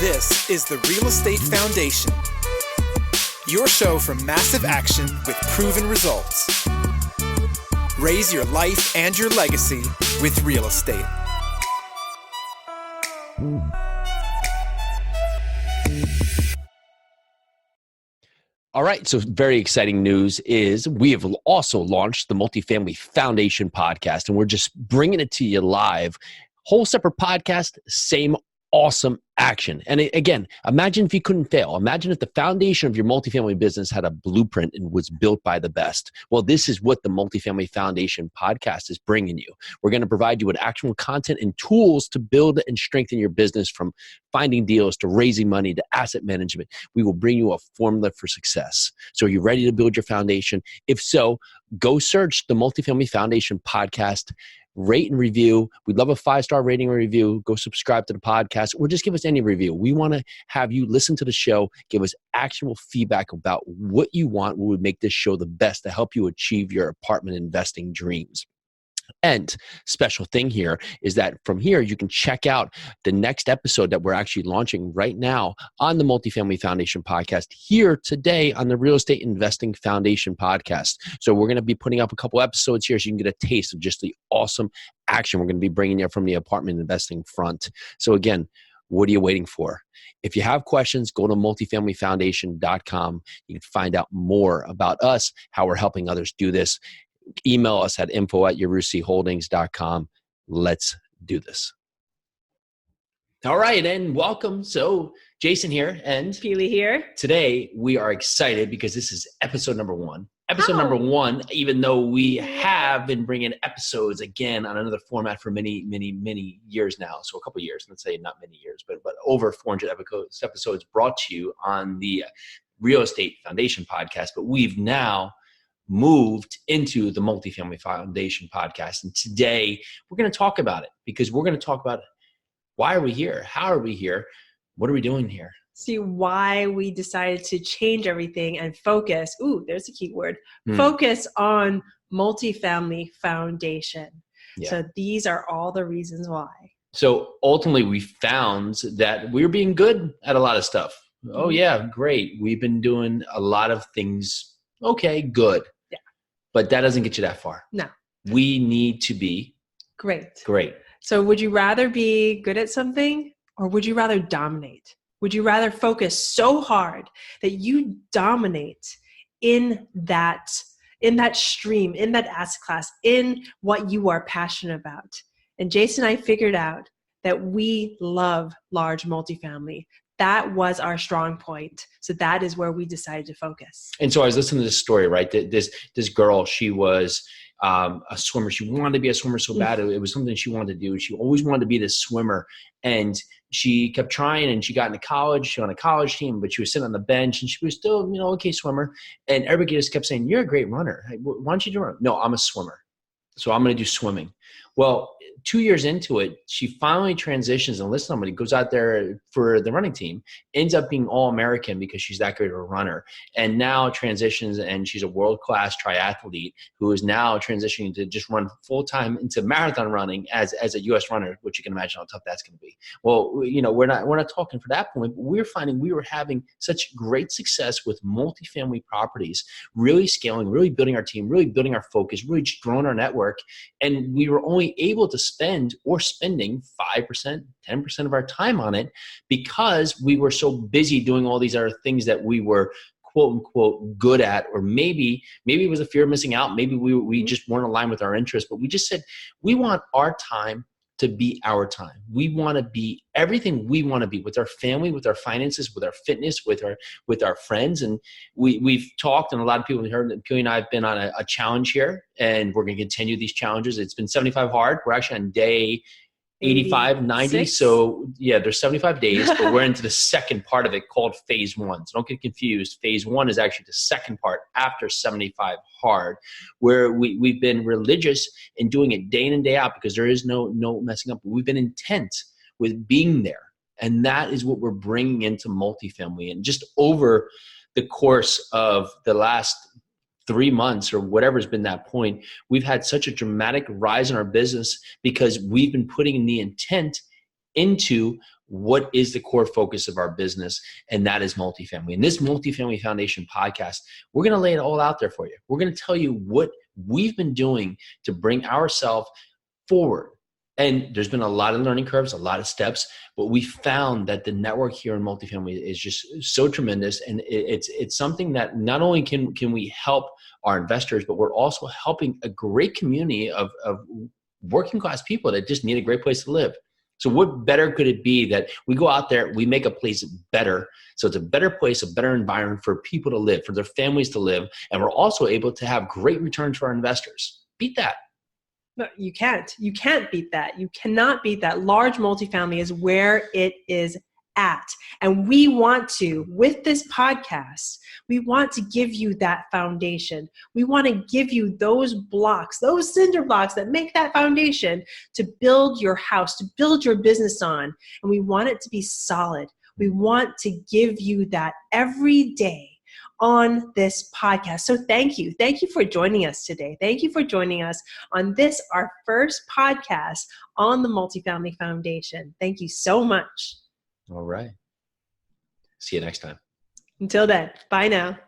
This is the Real Estate Foundation, your show for massive action with proven results. Raise your life and your legacy with real estate. All right, so very exciting news is we have also launched the Multifamily Foundation Podcast, and we're just bringing it to you live. Whole separate podcast, same awesome action. And again, imagine if you couldn't fail. Imagine if the foundation of your multifamily business had a blueprint and was built by the best. Well, this is what the Multifamily Foundation Podcast is bringing you. We're going to provide you with actual content and tools to build and strengthen your business, from finding deals to raising money to asset management. We will bring you a formula for success. So are you ready to build your foundation? If so, go search the Multifamily Foundation Podcast. Rate and review. We'd love a 5-star rating or review. Go subscribe to the podcast, or just give us any review. We want to have you listen to the show, give us actual feedback about what you want, what would make this show the best to help you achieve your apartment investing dreams. And special thing here is that from here, you can check out the next episode that we're actually launching right now on the Multifamily Foundation Podcast here today on the Real Estate Investing Foundation Podcast. So we're going to be putting up a couple episodes here so you can get a taste of just the awesome action we're going to be bringing you from the apartment investing front. So again, what are you waiting for? If you have questions, go to multifamilyfoundation.com. You can find out more about us, how we're helping others do this. Email us at info@yarusiholdings.com. Let's do this. All right, and welcome. So Jason here and Peely here. Today we are excited because this is episode number 1. Number 1, even though we have been bringing episodes again on another format for many years now. So a couple of years, let's say not many years, but over 400 episodes brought to you on the Real Estate Foundation Podcast. But we've now moved into the Multifamily Foundation Podcast. And today we're going to talk about it, because we're going to talk about why are we here? How are we here? What are we doing here? See why we decided to change everything and focus. Ooh, there's a key word. Focus on Multifamily Foundation. Yeah. So these are all the reasons why. So ultimately we found that we're being good at a lot of stuff. Oh yeah, great. We've been doing a lot of things. Okay, good. Yeah. But that doesn't get you that far. No. We need to be great. So would you rather be good at something, or would you rather dominate? Would you rather focus so hard that you dominate in that stream, in that asset class, in what you are passionate about? And Jason and I figured out that we love large multifamily. That was our strong point. So that is where we decided to focus. And so I was listening to this story, right? This girl, she was a swimmer. She wanted to be a swimmer so bad. It was something she wanted to do. She always wanted to be this swimmer. And she kept trying, and she got into college. She was on a college team, but she was sitting on the bench, and she was still, okay swimmer. And everybody just kept saying, "You're a great runner. Hey, why don't you do it?" "No, I'm a swimmer. So I'm going to do swimming." Well, 2 years into it, she finally transitions and lists somebody, goes out there for the running team, ends up being All-American because she's that great of a runner, and now transitions, and she's a world-class triathlete who is now transitioning to just run full-time into marathon running as a U.S. runner, which you can imagine how tough that's going to be. Well, we're not talking for that point, but we're finding we were having such great success with multifamily properties, really scaling, really building our team, really building our focus, really just growing our network, and we were only able to spending 5%, 10% of our time on it because we were so busy doing all these other things that we were quote unquote good at, or maybe it was a fear of missing out. Maybe we just weren't aligned with our interests, but we just said, we want our time to be our time. We want to be everything we want to be with our family, with our finances, with our fitness, with our friends. And we've talked, and a lot of people have heard that Peely and I have been on a challenge here, and we're going to continue these challenges. It's been 75 hard. We're actually on day 85, 90. So yeah, there's 75 days, but we're into the second part of it called phase 1. So don't get confused. Phase 1 is actually the second part after 75 hard, where we've been religious in doing it day in and day out because there is no messing up. We've been intent with being there. And that is what we're bringing into multifamily. And just over the course of the last 3 months or whatever's been that point, we've had such a dramatic rise in our business because we've been putting the intent into what is the core focus of our business, and that is multifamily. In this Multifamily Foundation podcast, we're going to lay it all out there for you. We're going to tell you what we've been doing to bring ourselves forward. And there's been a lot of learning curves, a lot of steps, but we found that the network here in multifamily is just so tremendous. And it's something that not only can we help our investors, but we're also helping a great community of working class people that just need a great place to live. So what better could it be that we go out there, we make a place better. So it's a better place, a better environment for people to live, for their families to live. And we're also able to have great returns for our investors. Beat that. No, you can't. You can't beat that. You cannot beat that. Large multifamily is where it is at. And we want to, with this podcast, we want to give you that foundation. We want to give you those blocks, those cinder blocks that make that foundation to build your house, to build your business on. And we want it to be solid. We want to give you that every day on this podcast. So thank you. Thank you for joining us today. Thank you for joining us on this, our first podcast on the Multifamily Foundation. Thank you so much. All right. See you next time. Until then, bye now.